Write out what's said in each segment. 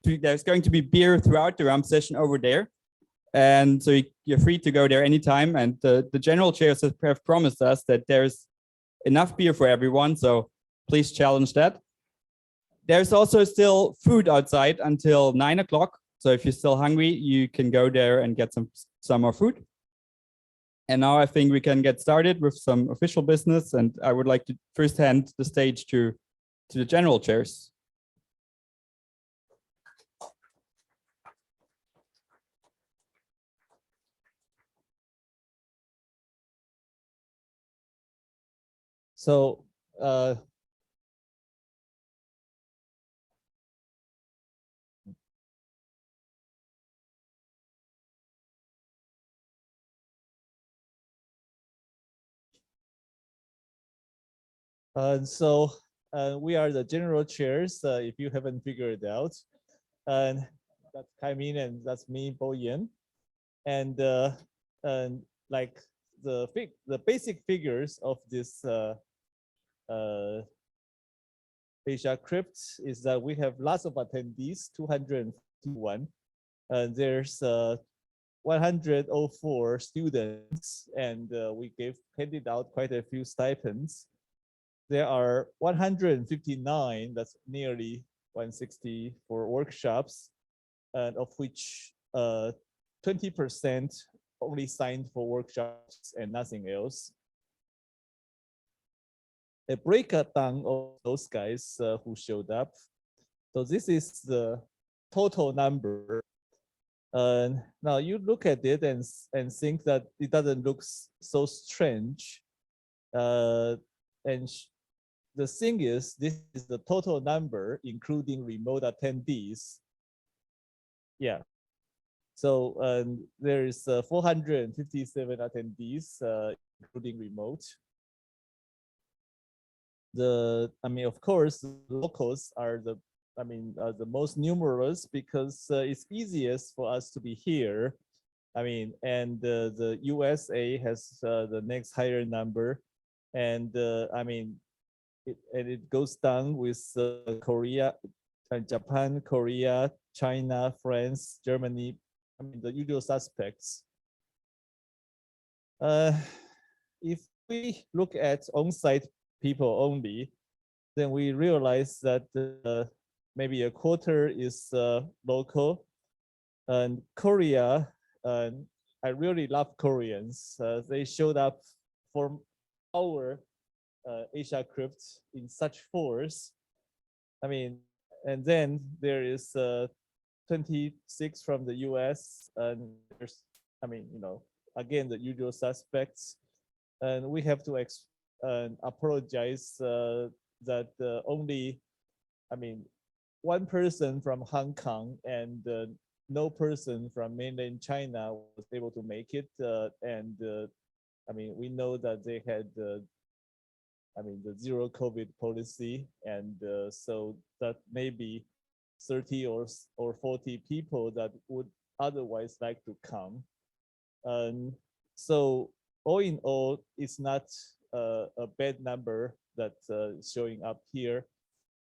there's going to be beer throughout the rump session over there. And so you're free to go there anytime. And the general chairs have promised us that there's enough beer for everyone. So please challenge that. There's also still food outside until 9 o'clock. So if you're still hungry, you can go there and get some more food. And now I think we can get started with some official business. And I would like to first hand the stage to the general chairs. So we are the general chairs, if you haven't figured it out. And that's Kaimin and that's me, Bo Yan. And like the basic figures of this Asiacrypt is that we have lots of attendees, 251. There's 104 students, and we handed out quite a few stipends. There are 159, that's nearly 160 for workshops, and of which 20% only signed for workshops and nothing else. A breakdown of those guys who showed up. So this is the total number. Now you look at it and think that it doesn't look so strange. And the thing is, this is the total number, including remote attendees. Yeah. So there is 457 attendees, including remote. Of course, locals are the most numerous because it's easiest for us to be here. And the USA has the next higher number, and it goes down with Korea, Japan, Korea, China, France, Germany. The usual suspects. If we look at on-site people only, then we realize that maybe a quarter is local. And Korea, I really love Koreans. They showed up for our Asiacrypt in such force. And then there is 26 from the US, and there's, again, the usual suspects. And we have to apologize that only, one person from Hong Kong and no person from mainland China was able to make it. We know that they had the zero COVID policy, and so that maybe 30 or 40 people that would otherwise like to come. So all in all, it's not a bad number that's showing up here.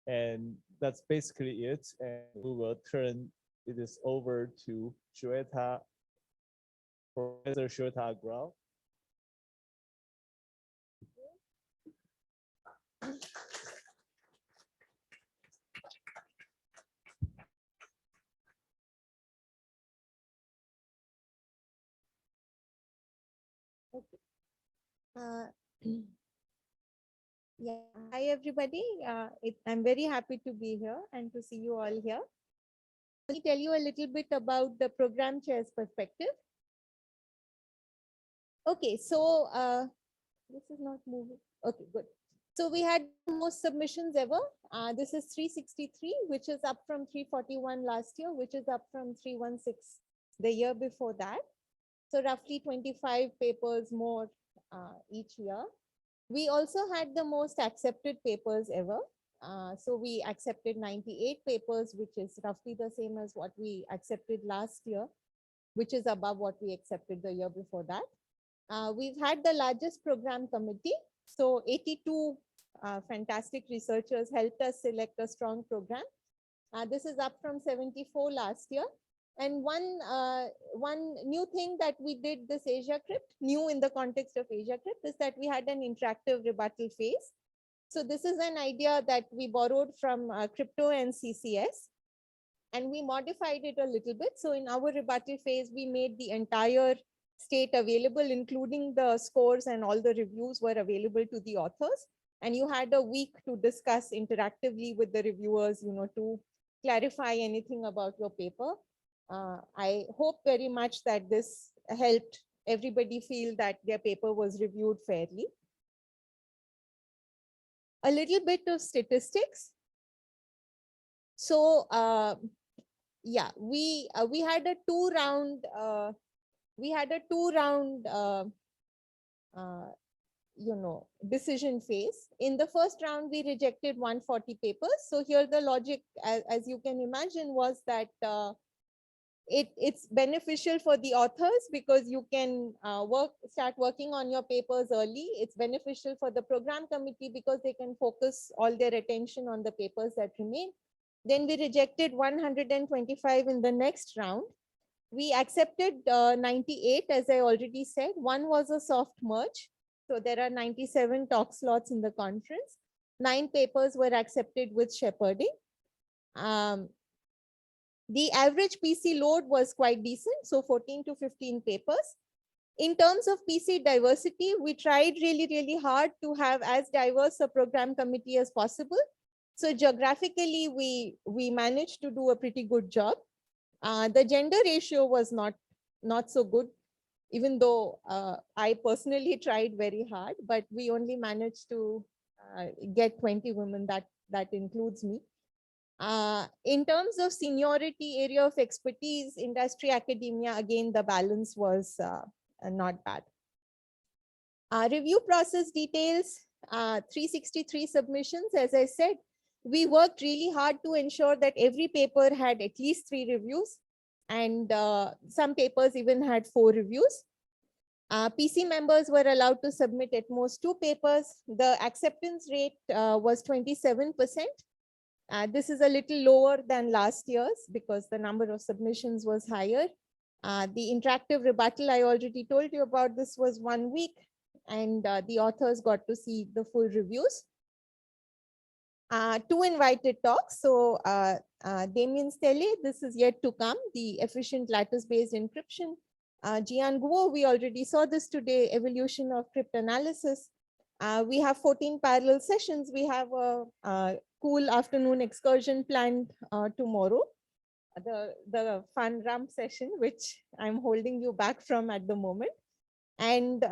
And that's basically it. And we will turn this over to Shweta, Professor Shweta Agrawal. Yeah, hi everybody. I'm very happy to be here and to see you all here. Let me tell you a little bit about the program chair's perspective. Okay, so this is not moving. Okay, good. So we had the most submissions ever. This is 363, which is up from 341 last year, which is up from 316 the year before that. So roughly 25 papers more each year. We also had the most accepted papers ever. So we accepted 98 papers, which is roughly the same as what we accepted last year, which is above what we accepted the year before that. We've had the largest program committee. So 82 fantastic researchers helped us select a strong program. This is up from 74 last year. And one new thing that we did this Asiacrypt, new in the context of Asiacrypt, is that we had an interactive rebuttal phase. So this is an idea that we borrowed from crypto and CCS, and we modified it a little bit. So in our rebuttal phase, we made the entire state available, including the scores, and all the reviews were available to the authors. And you had a week to discuss interactively with the reviewers, to clarify anything about your paper. I hope very much that this helped everybody feel that their paper was reviewed fairly. A little bit of statistics. So yeah, we had a two-round decision phase. In the first round, we rejected 140 papers. So here the logic, as you can imagine, was that it's beneficial for the authors because you can start working on your papers early. It's beneficial for the program committee because they can focus all their attention on the papers that remain. Then we rejected 125 in the next round. We accepted 98, as I already said. One was a soft merge. So there are 97 talk slots in the conference. 9 papers were accepted with shepherding. The average PC load was quite decent, so 14 to 15 papers. In terms of PC diversity, we tried really, really hard to have as diverse a program committee as possible. So geographically, we managed to do a pretty good job. The gender ratio was not so good, even though I personally tried very hard, but we only managed to get 20 women, that includes me. In terms of seniority, area of expertise, industry, academia, again, the balance was not bad. Review process details, 363 submissions. As I said, we worked really hard to ensure that every paper had at least 3 reviews, and some papers even had 4 reviews. PC members were allowed to submit at most 2 papers. The acceptance rate was 27%. This is a little lower than last year's because the number of submissions was higher. The interactive rebuttal, I already told you about, this was 1 week, and the authors got to see the full reviews. 2 invited talks. So Damien Stelle, this is yet to come, the efficient lattice-based encryption. Jian Guo, we already saw this today, evolution of cryptanalysis. We have 14 parallel sessions. We have a cool afternoon excursion planned tomorrow, the fun rump session, which I'm holding you back from at the moment. And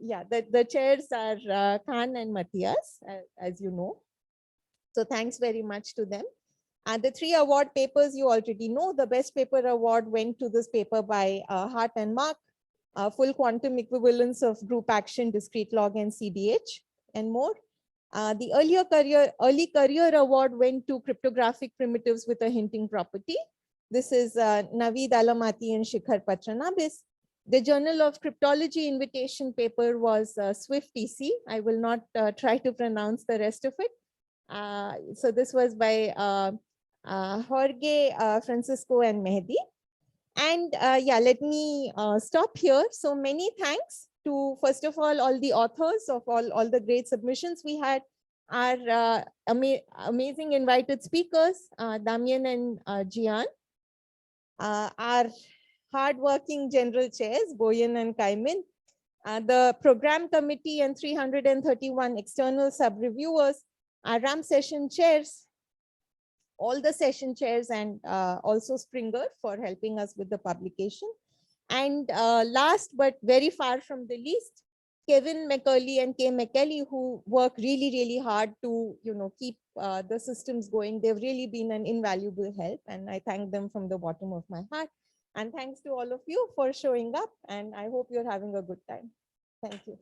yeah, the chairs are Khan and Matthias, as you know. So thanks very much to them. And the 3 award papers you already know. The best paper award went to this paper by Hart and Mark, full quantum equivalence of group action, discrete log, and CDH, and more. The early career award went to cryptographic primitives with a hinting property. This is Naveed Alamati and Shikhar Patranabis. The Journal of Cryptology invitation paper was Swift TC. I will not try to pronounce the rest of it. So this was by Jorge, Francisco, and Mehdi. And yeah, let me stop here. So many thanks to, first of all the authors of all the great submissions we had, our amazing invited speakers, Damien and Jian, our hardworking general chairs, Boyan and Kaimin, the program committee and 331 external sub-reviewers, our RAM session chairs, all the session chairs, and also Springer for helping us with the publication. And last but very far from the least, Kevin McCurley and Kay McKelly, who work really, really hard to keep the systems going. They've really been an invaluable help, and I thank them from the bottom of my heart. And thanks to all of you for showing up, and I hope you're having a good time. Thank you.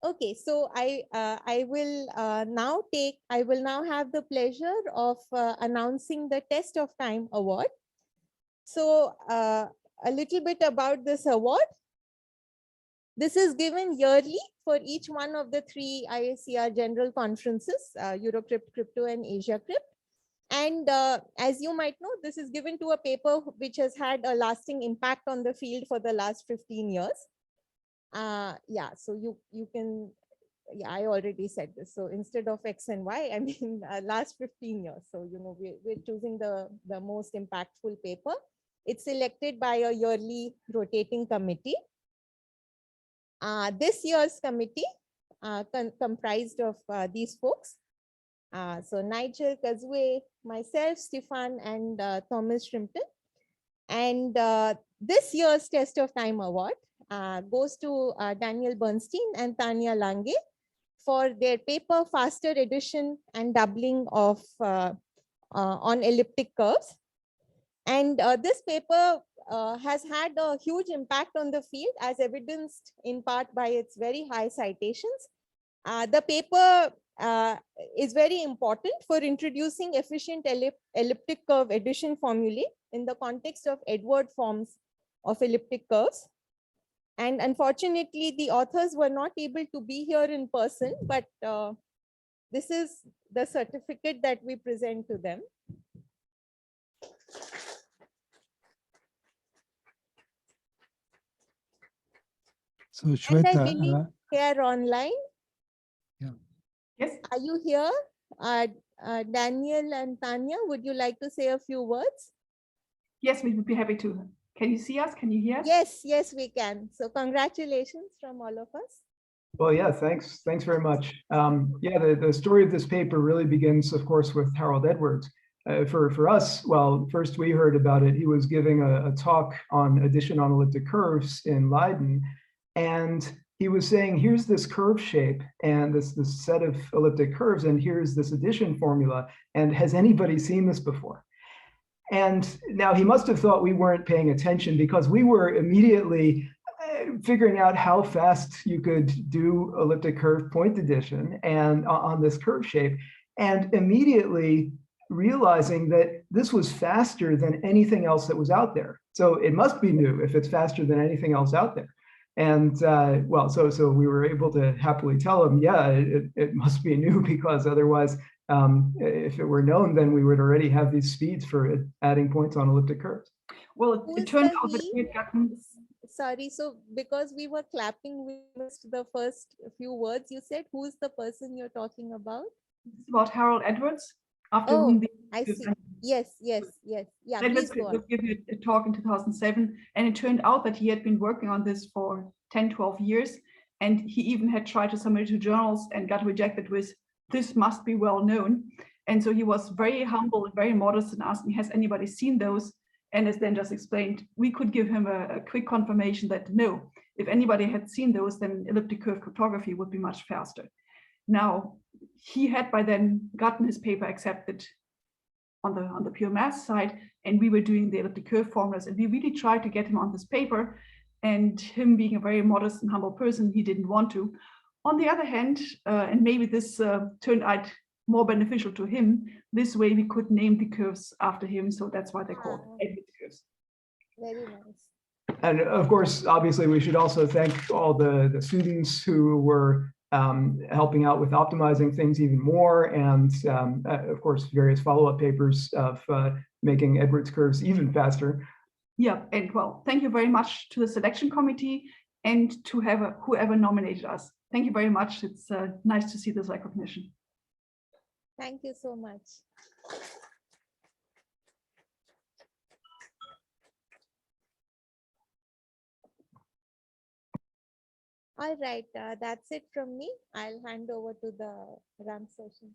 Okay, so I will now have the pleasure of announcing the Test of Time Award. So a little bit about this award. This is given yearly for each one of the 3 IACR general conferences, Eurocrypt, Crypto, and Asiacrypt. And as you might know, this is given to a paper which has had a lasting impact on the field for the last 15 years. Yeah, so you can, yeah, I already said this. So instead of X and Y, I mean, last 15 years. So, you know, we're choosing the most impactful paper. It's selected by a yearly rotating committee. This year's committee comprised of these folks. So Nigel, Kazue, myself, Stefan, and Thomas Shrimpton. And this year's Test of Time Award goes to Daniel Bernstein and Tanya Lange for their paper Faster Addition and Doubling of on Elliptic Curves. And this paper has had a huge impact on the field, as evidenced in part by its very high citations. The paper is very important for introducing efficient elliptic curve addition formulae in the context of Edward forms of elliptic curves. And unfortunately, the authors were not able to be here in person, but this is the certificate that we present to them. So Shweta, Here online. Yeah. Yes. Are you here? Daniel and Tanya, would you like to say a few words? Yes, we would be happy to. Can you see us? Can you hear us? Yes, yes, we can. So congratulations from all of us. Well, yeah, thanks very much. Yeah, the story of this paper really begins, of course, with Harold Edwards. For us, well, first we heard about it. He was giving a talk on addition on elliptic curves in Leiden, and he was saying, here's this curve shape and this set of elliptic curves, and here's this addition formula, and has anybody seen this before? And now he must have thought we weren't paying attention, because we were immediately figuring out how fast you could do elliptic curve point addition and on this curve shape, and immediately realizing that this was faster than anything else that was out there. So it must be new if it's faster than anything else out there. And well, so we were able to happily tell him, yeah, it must be new, because otherwise, if it were known, then we would already have these speeds for adding points on elliptic curves. Well, it turned out that we had gotten. Sorry, so because we were clapping, we missed the first few words you said. Who's the person you're talking about? It's about Harold Edwards. After Oh, whom the, I see. Yes, yes, yes. Yeah, Edwards please go on. would give you a talk in 2007, and it turned out that he had been working on this for 10, 12 years, and he even had tried to submit it to journals and got rejected with, this must be well known. And so he was very humble and very modest and asked me, has anybody seen those? And as then just explained, we could give him a quick confirmation that no, if anybody had seen those, then elliptic curve cryptography would be much faster. Now, he had by then gotten his paper accepted on the pure math side, and we were doing the elliptic curve formulas, and we really tried to get him on this paper, and him being a very modest and humble person, he didn't want to. On the other hand, and maybe this turned out more beneficial to him, this way we could name the curves after him, so that's why they're called Edwards curves. Very nice. And of course, obviously, we should also thank all the students who were helping out with optimizing things even more, and of course, various follow-up papers of making Edwards curves even faster. Yeah, and well, thank you very much to the selection committee and to whoever nominated us. Thank you very much. It's nice to see this recognition. Thank you so much. All right, that's it from me. I'll hand over to the RAM session.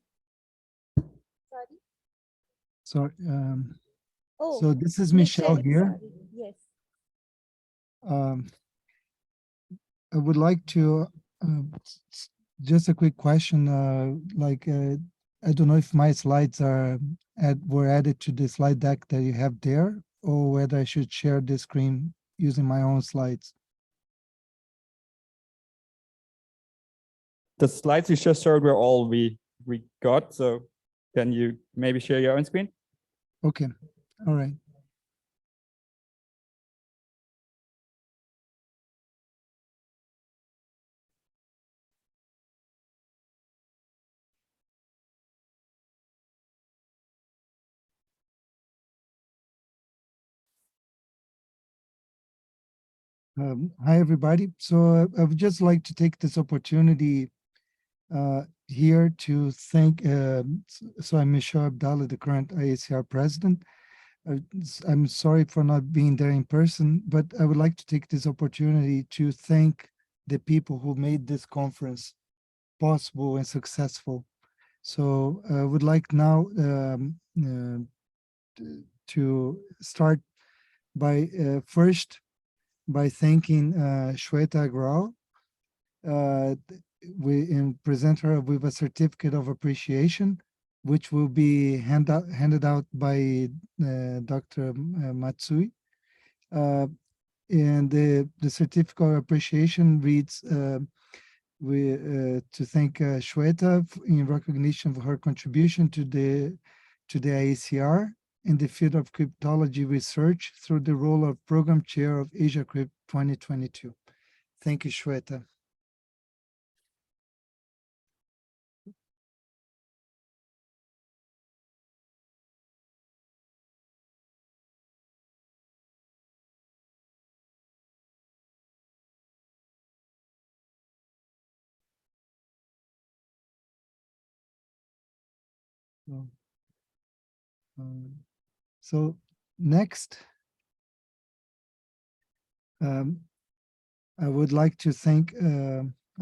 Sorry. sorry. Oh, So this is Michelle here. sorry. Yes. I would like to just a quick question. I don't know if my slides were added to the slide deck that you have there, or whether I should share the screen using my own slides. The slides you just showed were all we got. So can you maybe share your own screen? Okay, all right. Hi, everybody. So I would just like to take this opportunity here to thank, so I'm Michelle Abdallah, the current IACR president. I'm sorry for not being there in person, but I would like to take this opportunity to thank the people who made this conference possible and successful. So I would like now to start by first by thanking Shweta Agrawal. We present her with a certificate of appreciation, which will be handed out by Dr. Matsui. And the certificate of appreciation reads, to thank Shweta in recognition of her contribution to the IACR in the field of cryptology research through the role of Program Chair of Asiacrypt 2022. Thank you, Shweta. So next, I would like to thank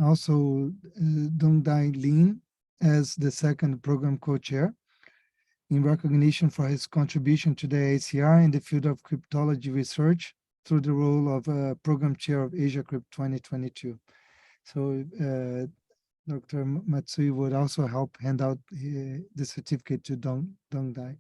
also Dongdai Lin as the second program co-chair in recognition for his contribution to the ACR in the field of cryptology research through the role of program chair of Asiacrypt 2022. So Dr. Matsui would also help hand out the certificate to Dongdai.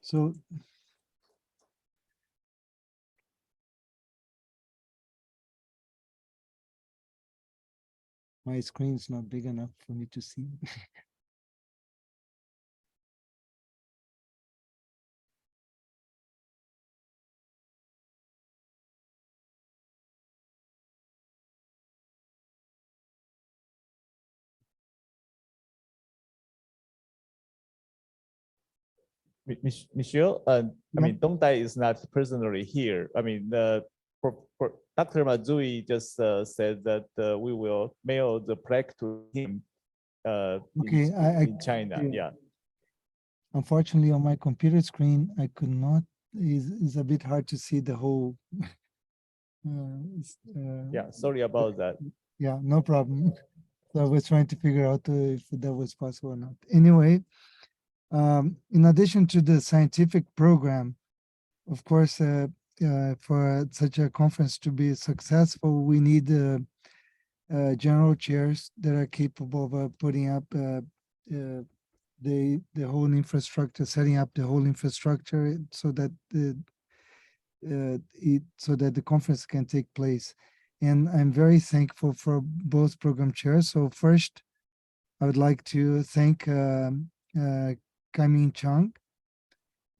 So my screen is not big enough for me to see. Michelle, I Yeah. mean, Dongdai is not personally here. I mean, Dr. Matsui just said that we will mail the plaque to him Okay, in China. Yeah. Unfortunately, on my computer screen, I could not. Is a bit hard to see the whole. Yeah. Sorry about that. Yeah, no problem. So I was trying to figure out if that was possible or not. Anyway, in addition to the scientific program, of course, for such a conference to be successful, we need general chairs that are capable of putting up the whole infrastructure, setting up the whole infrastructure so that the conference can take place. And I'm very thankful for both program chairs. So first, I would like to thank Kai-Ming Chang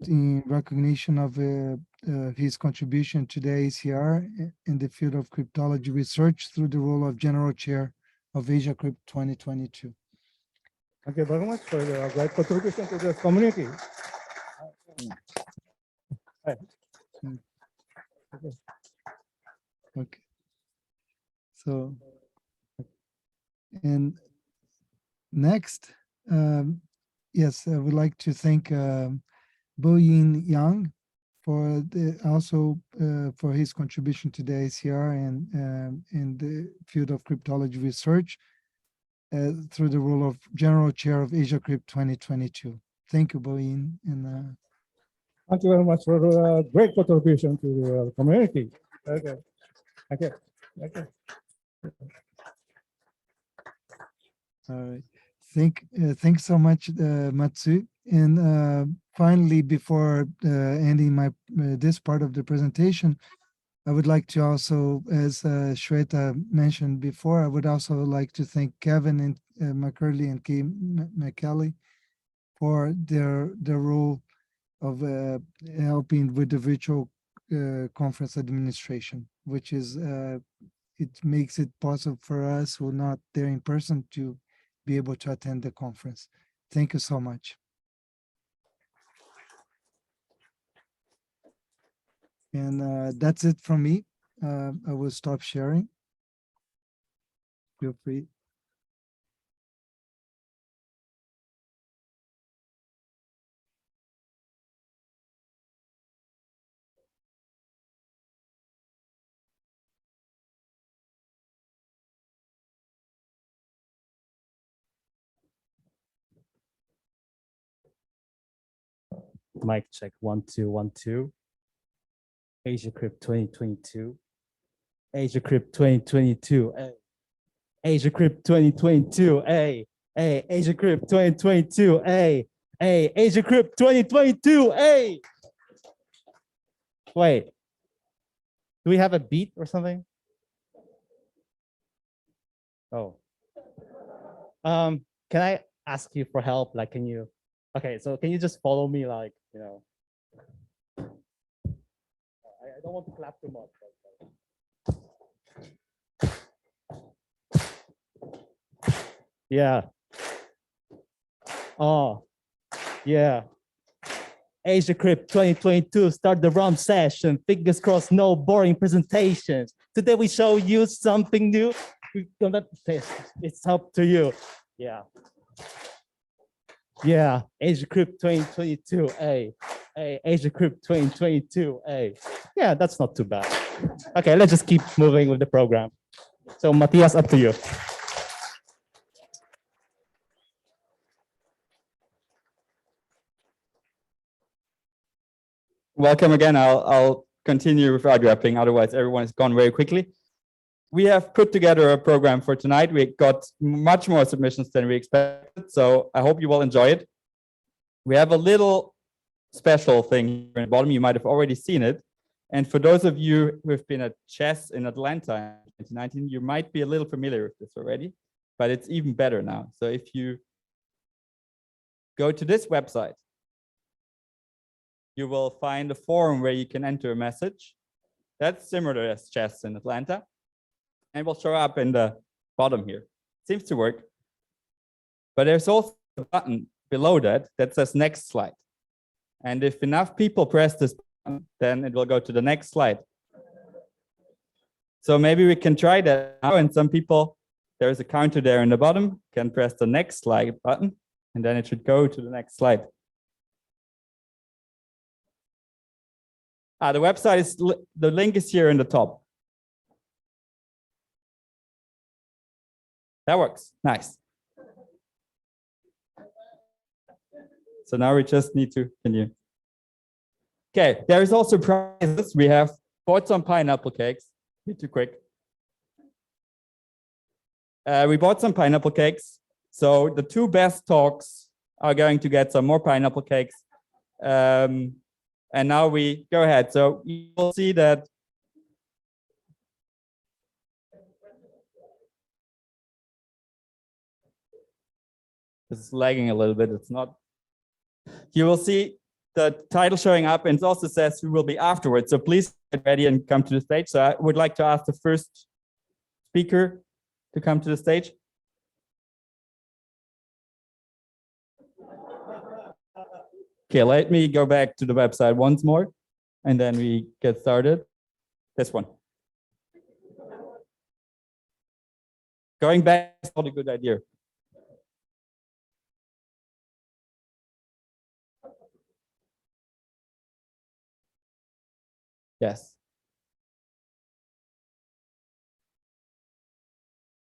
in recognition of his contribution to the ACR in the field of cryptology research through the role of General Chair of Asiacrypt 2022. Thank you very much for your great contribution to this community. Okay. So, and next, yes, I would like to thank Bo-Yin Yang for also for his contribution to the ACR and in the field of cryptology research through the role of General Chair of Asiacrypt 2022. Thank you, Bo-Yin. And thank you very much for a great contribution to the community. Okay. Okay. Okay. all right. Thanks so much, Matsu. And finally, before ending my this part of the presentation, I would like to also, as Shweta mentioned before, I would also like to thank Kevin and McCurley and Kay McKelly for their role of helping with the virtual conference administration, which is it makes it possible for us who are not there in person to be able to attend the conference. Thank you so much. And that's it from me. I will stop sharing. Feel free. Mic check 1 2 1 2. Asiacrypt 2022. Asiacrypt 2022. Hey. Asiacrypt 2022. Hey. Hey. Asiacrypt 2022. Hey. Hey. Asiacrypt 2022. Hey. Wait. Do we have a beat or something? Oh. Can I ask you for help? Like, can you? Okay, so can you just follow me? Like, you know. I don't want to clap too much. Yeah. Oh, yeah. Asiacrypt 2022, start the rump session. Fingers crossed, no boring presentations. Today we show you something new. We're gonna test. It's up to you. Yeah. Yeah. Asiacrypt 2022. Hey. Hey, Asiacrypt 2022. Hey. Yeah, that's not too bad. Okay, let's just keep moving with the program. So Matthias, up to you. Welcome again. I'll continue without wrapping, otherwise everyone is gone very quickly. We have put together a program for tonight. We got much more submissions than we expected, so I hope you will enjoy it. We have a little special thing here at the bottom. You might have already seen it. And for those of you who have been at chess in Atlanta in 2019, you might be a little familiar with this already, but it's even better now. So if you go to this website, you will find a forum where you can enter a message. That's similar as chess in Atlanta, and will show up in the bottom here. Seems to work. But there's also a button below that that says next slide. And if enough people press this button, then it will go to the next slide. So maybe we can try that now, and some people, there's a counter there in the bottom, can press the next slide button, and then it should go to the next slide. The website is, the link is here in the top. That works, nice. So now we just need to continue. Okay, there is also prizes. We have bought some pineapple cakes. Too quick. We bought some pineapple cakes. So the two best talks are going to get some more pineapple cakes. And now we go ahead. So you will see that this is lagging a little bit. It's not. You will see the title showing up, and it also says who will be afterwards. So please get ready and come to the stage. So I would like to ask the first speaker to come to the stage. Okay, let me go back to the website once more, and then we get started. This one. Going back is not a good idea. Yes.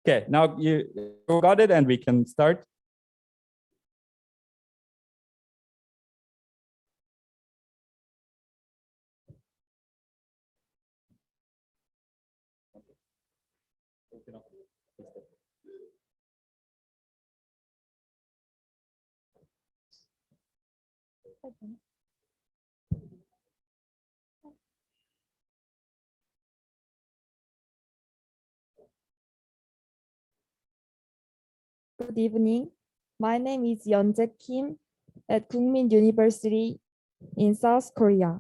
Okay, now you got it, and we can start. Good evening. My name is Yeonjae Kim at Kookmin University in South Korea.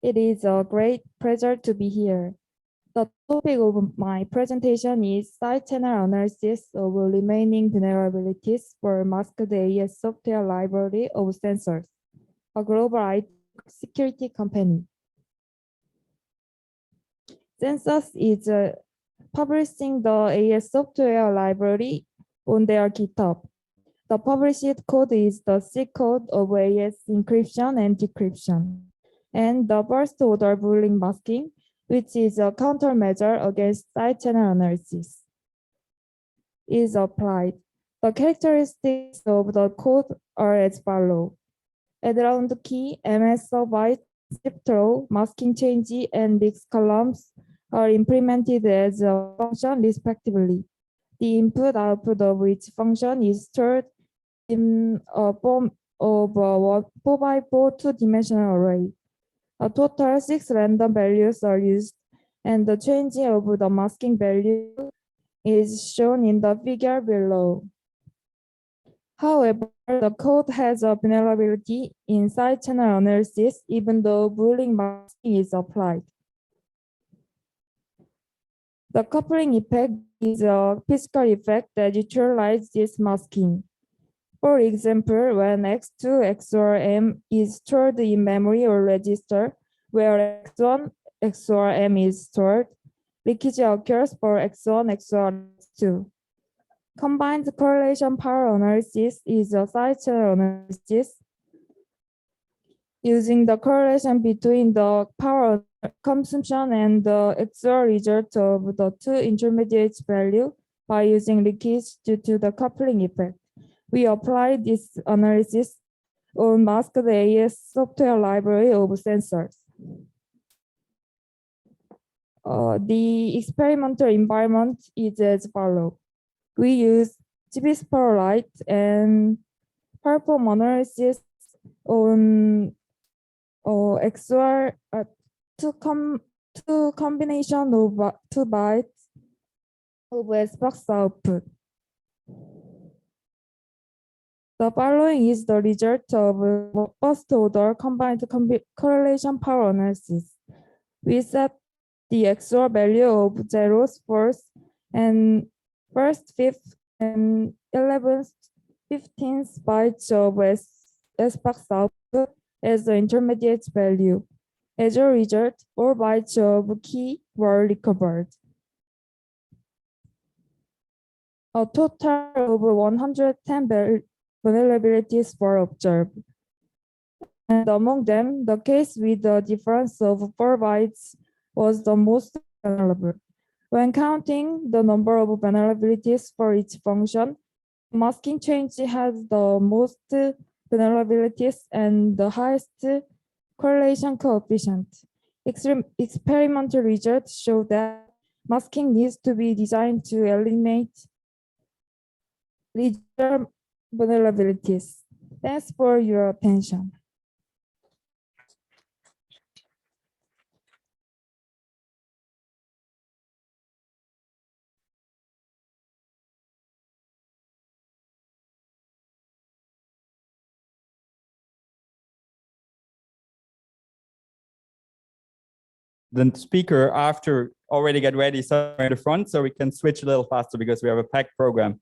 It is a great pleasure to be here. The topic of my presentation is side channel analysis of remaining vulnerabilities for masked AES software library of sensors, a global IT security company. Sensors is publishing the AES software library on their GitHub. The published code is the C code of AES encryption and decryption, and the first order Boolean masking, which is a countermeasure against side channel analysis, is applied. The characteristics of the code are as follows. Add round key, MS byte, zip throw, masking change, and mixed columns are implemented as a function respectively. The input-output of each function is stored in a form of a 4x4 two-dimensional array. A total 6 random values are used, and the change of the masking value is shown in the figure below. However, the code has a vulnerability in side channel analysis even though Boolean masking is applied. The coupling effect is a physical effect that neutralizes this masking. For example, when X2 XOR M is stored in memory or register, where X1 XOR M is stored, leakage occurs for X1 XOR X2. Combined correlation power analysis is a side channel analysis using the correlation between the power consumption and the XOR result of the two intermediate values by using leakage due to the coupling effect. We apply this analysis on masked AES software library of sensors. The experimental environment is as follows. We use GBSPORLite and perform analysis on XOR two combination of 2 bytes of SBox output. The following is the result of first order combined correlation power analysis. We set the XOR value of zeros, first, and first, fifth, and 11th, 15th bytes of SBox output as the intermediate value. As a result, all bytes of key were recovered. A total of 110 vulnerabilities were observed. And among them, the case with the difference of 4 bytes was the most vulnerable. When counting the number of vulnerabilities for each function, masking change has the most vulnerabilities and the highest correlation coefficient. Experimental results show that masking needs to be designed to eliminate residual vulnerabilities. Thanks for your attention. The speaker after already get ready somewhere in the front so we can switch a little faster because we have a packed program.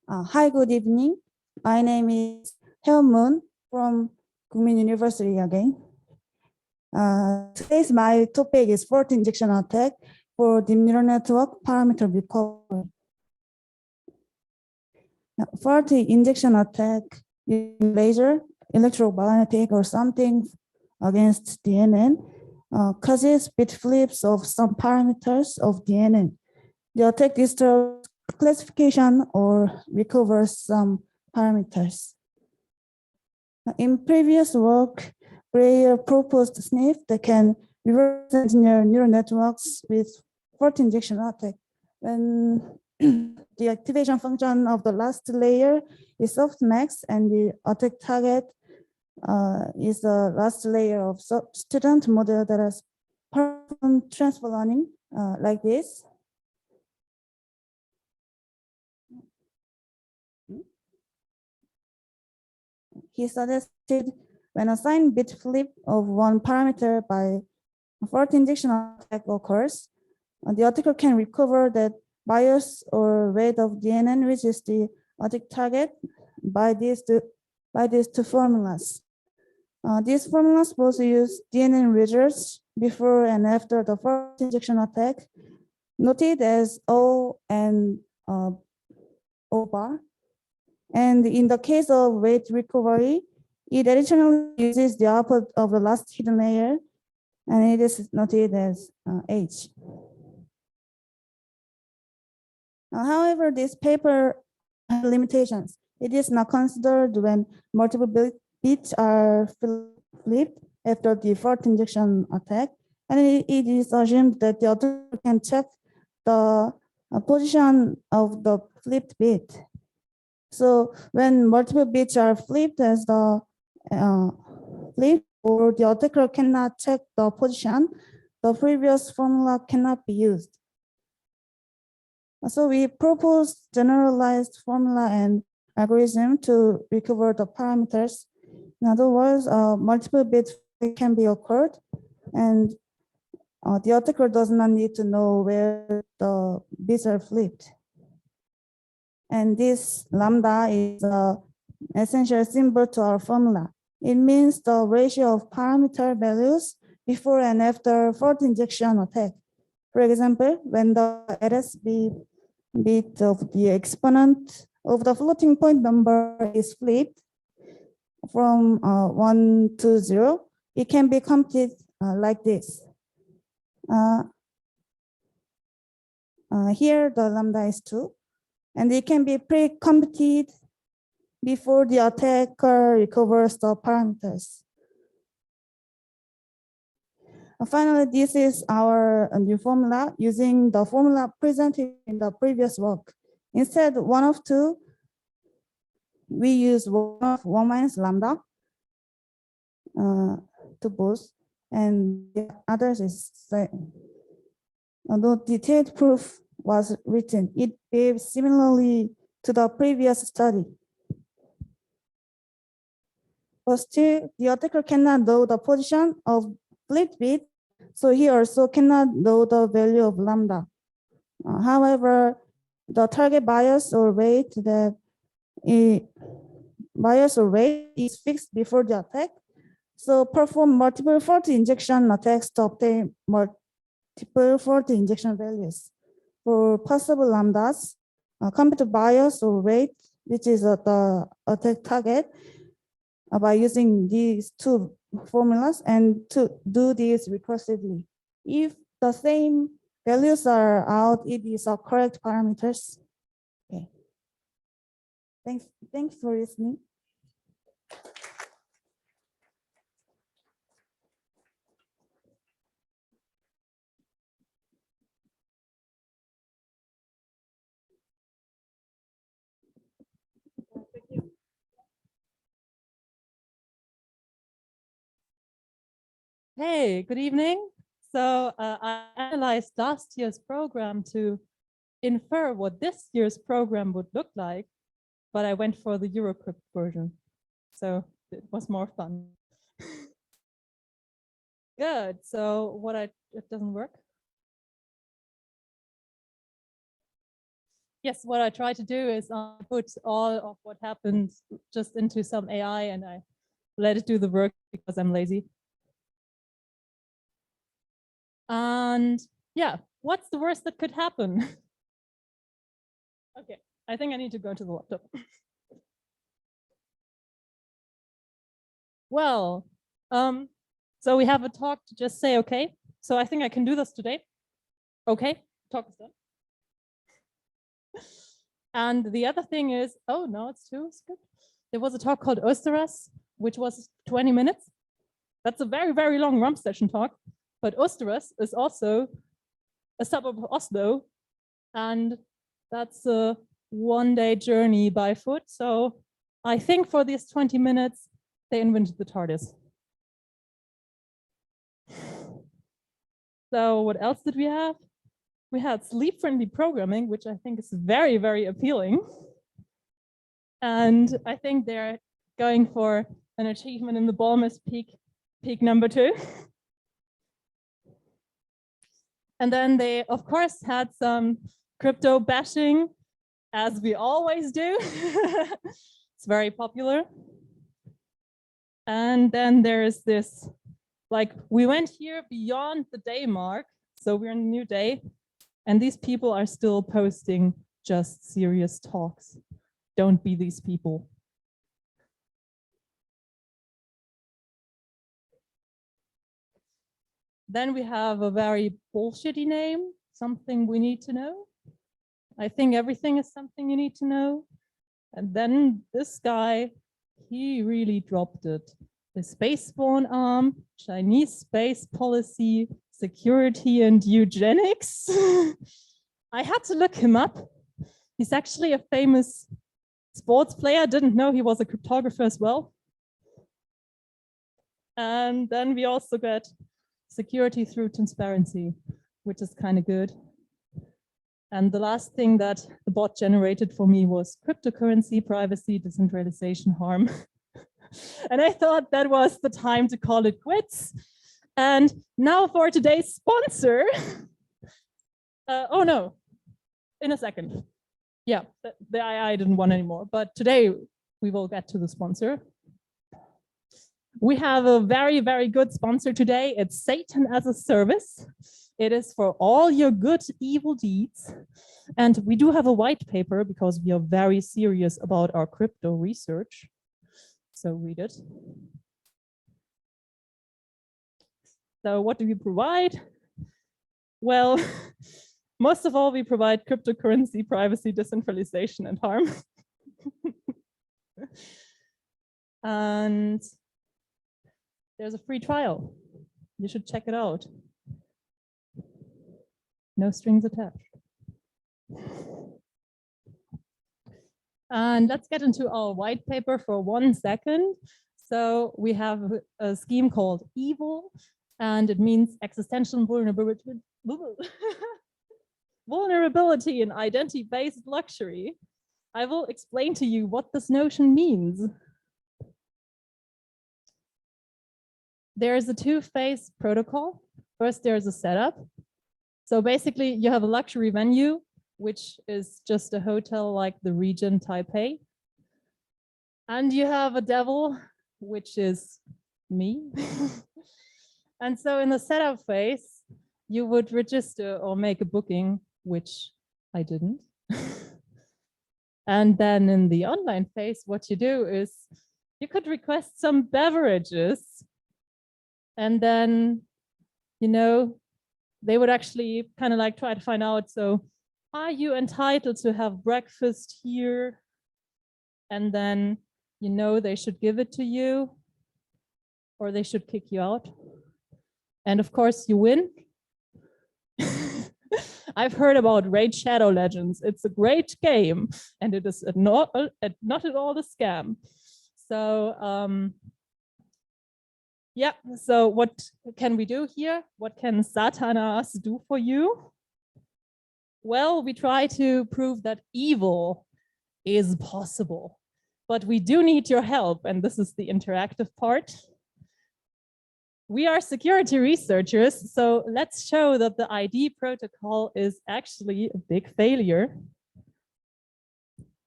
Hi, good evening. My name is Hyun Moon from Kookmin University again. Today's my topic is fault injection attack for deep neural network parameter recovery. Fault injection attack using laser, electromagnetic, or something against DNN causes bit flips of some parameters of DNN. The attack disturbs classification or recovers some parameters. In previous work, Breyer proposed SNF that can reverse engineer neural networks with fault injection attack. When the activation function of the last layer is softmax, and the attack target is the last layer of student model that has performed transfer learning like this. He suggested when a sign bit flip of one parameter by a fault injection attack occurs, the attacker can recover that bias or weight of DNN, which is the attack target, by these two formulas. These formulas both use DNN results before and after the fault injection attack, noted as O and O bar. And in the case of weight recovery, it additionally uses the output of the last hidden layer, and it is noted as H. However, this paper has limitations. It is not considered when multiple bits are flipped after the fault injection attack, and it is assumed that the author can check the position of the flipped bit. So when multiple bits are flipped as the flip, or the attacker cannot check the position, the previous formula cannot be used. So we propose generalized formula and algorithm to recover the parameters. In other words, multiple bits can be occurred, and the attacker does not need to know where the bits are flipped. And this lambda is an essential symbol to our formula. It means the ratio of parameter values before and after fault injection attack. For example, when the LSB bit of the exponent of the floating point number is flipped from 1 to 0, it can be computed like this. Here the lambda is 2, and it can be pre-computed before the attacker recovers the parameters. Finally, this is our new formula using the formula presented in the previous work. Instead, one of two, we use one of 1 minus lambda to both, and the others is same. Although detailed proof was written, it behaves similarly to the previous study. But still, the attacker cannot know the position of flipped bit, so he also cannot know the value of lambda. However, the target bias or weight is fixed before the attack. So perform multiple fault injection attacks to obtain multiple fault injection values. For possible lambdas, compute bias or weight, which is the attack target, by using these two formulas, and to do this recursively. If the same values are out, it is a correct parameters. Okay. Thanks for listening. Hey, good evening. So I analyzed last year's program to infer what this year's program would look like, but I went for the Asiacrypt version. So it was more fun. Good. So it doesn't work. Yes, what I try to do is put all of what happened just into some AI, and I let it do the work because I'm lazy. And yeah, what's the worst that could happen? Okay, I think I need to go to the laptop. Well, so we have a talk to just say, okay, so I think I can do this today. Okay, talk is done. And the other thing is, oh no, it's too good. There was a talk called Österas, which was 20 minutes. That's a very, very long rump session talk. But Österas is also a suburb of Oslo, and That's a one-day journey by foot. So I think for these 20 minutes, they invented the TARDIS. So what else did we have? We had sleep-friendly programming, which I think is very, very appealing. And I think they're going for an achievement in the Balmer's peak number 2. And then they, of course, had some crypto bashing, as we always do. It's very popular. And then there's this, like, we went here beyond the day mark. So we're in a new day. And these people are still posting just serious talks. Don't be these people. Then we have a very bullshitty name, something we need to know. I think everything is something you need to know. And then this guy, he really dropped it. The spaceborne arm, Chinese space policy, security and eugenics. I had to look him up. He's actually a famous sports player. Didn't know he was a cryptographer as well. And then we also get security through transparency, which is kind of good. And the last thing that the bot generated for me was cryptocurrency, privacy, decentralization, harm. And I thought that was the time to call it quits. And now for today's sponsor. Oh no, in a second. Yeah, the AI didn't want anymore, but today we will get to the sponsor. We have a very, very good sponsor today. It's Satan as a Service. It is for all your good evil deeds. And we do have a white paper because we are very serious about our crypto research. So read it. So what do we provide? Well, most of all, we provide cryptocurrency, privacy, decentralization, and harm. And there's a free trial. You should check it out. No strings attached. And let's get into our white paper for 1 second. So we have a scheme called EVIL, and it means existential vulnerability, vulnerability in identity-based luxury. I will explain to you what this notion means. There's a two-phase protocol. First, there's a setup. So basically, you have a luxury venue, which is just a hotel like the Regent Taipei. And you have a devil, which is me. And so in the setup phase, you would register or make a booking, which I didn't. And then in the online phase, what you do is you could request some beverages. And then, you know, they would actually kind of like try to find out, so are you entitled to have breakfast here? And then, you know, they should give it to you or they should kick you out. And of course you win. I've heard about Raid Shadow Legends. It's a great game and it is not at all a scam. So yeah, so what can we do here? What can Satanas do for you? Well, we try to prove that evil is possible, but we do need your help, and this is the interactive part. We are security researchers, so let's show that the ID protocol is actually a big failure.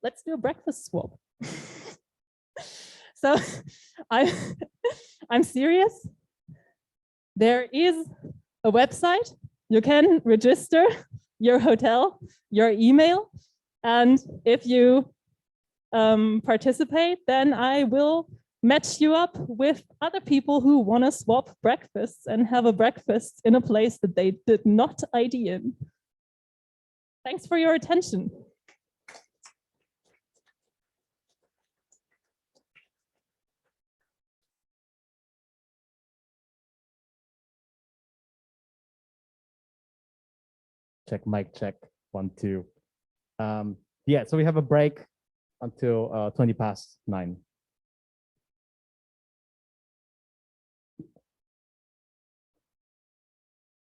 Let's do a breakfast swap. So I'm serious. There is a website. You can register your hotel, your email, and if you participate, then I will match you up with other people who want to swap breakfasts and have a breakfast in a place that they did not ID in. Thanks for your attention. Check, mic check, 1, 2. Yeah, so we have a break until 20 past 9.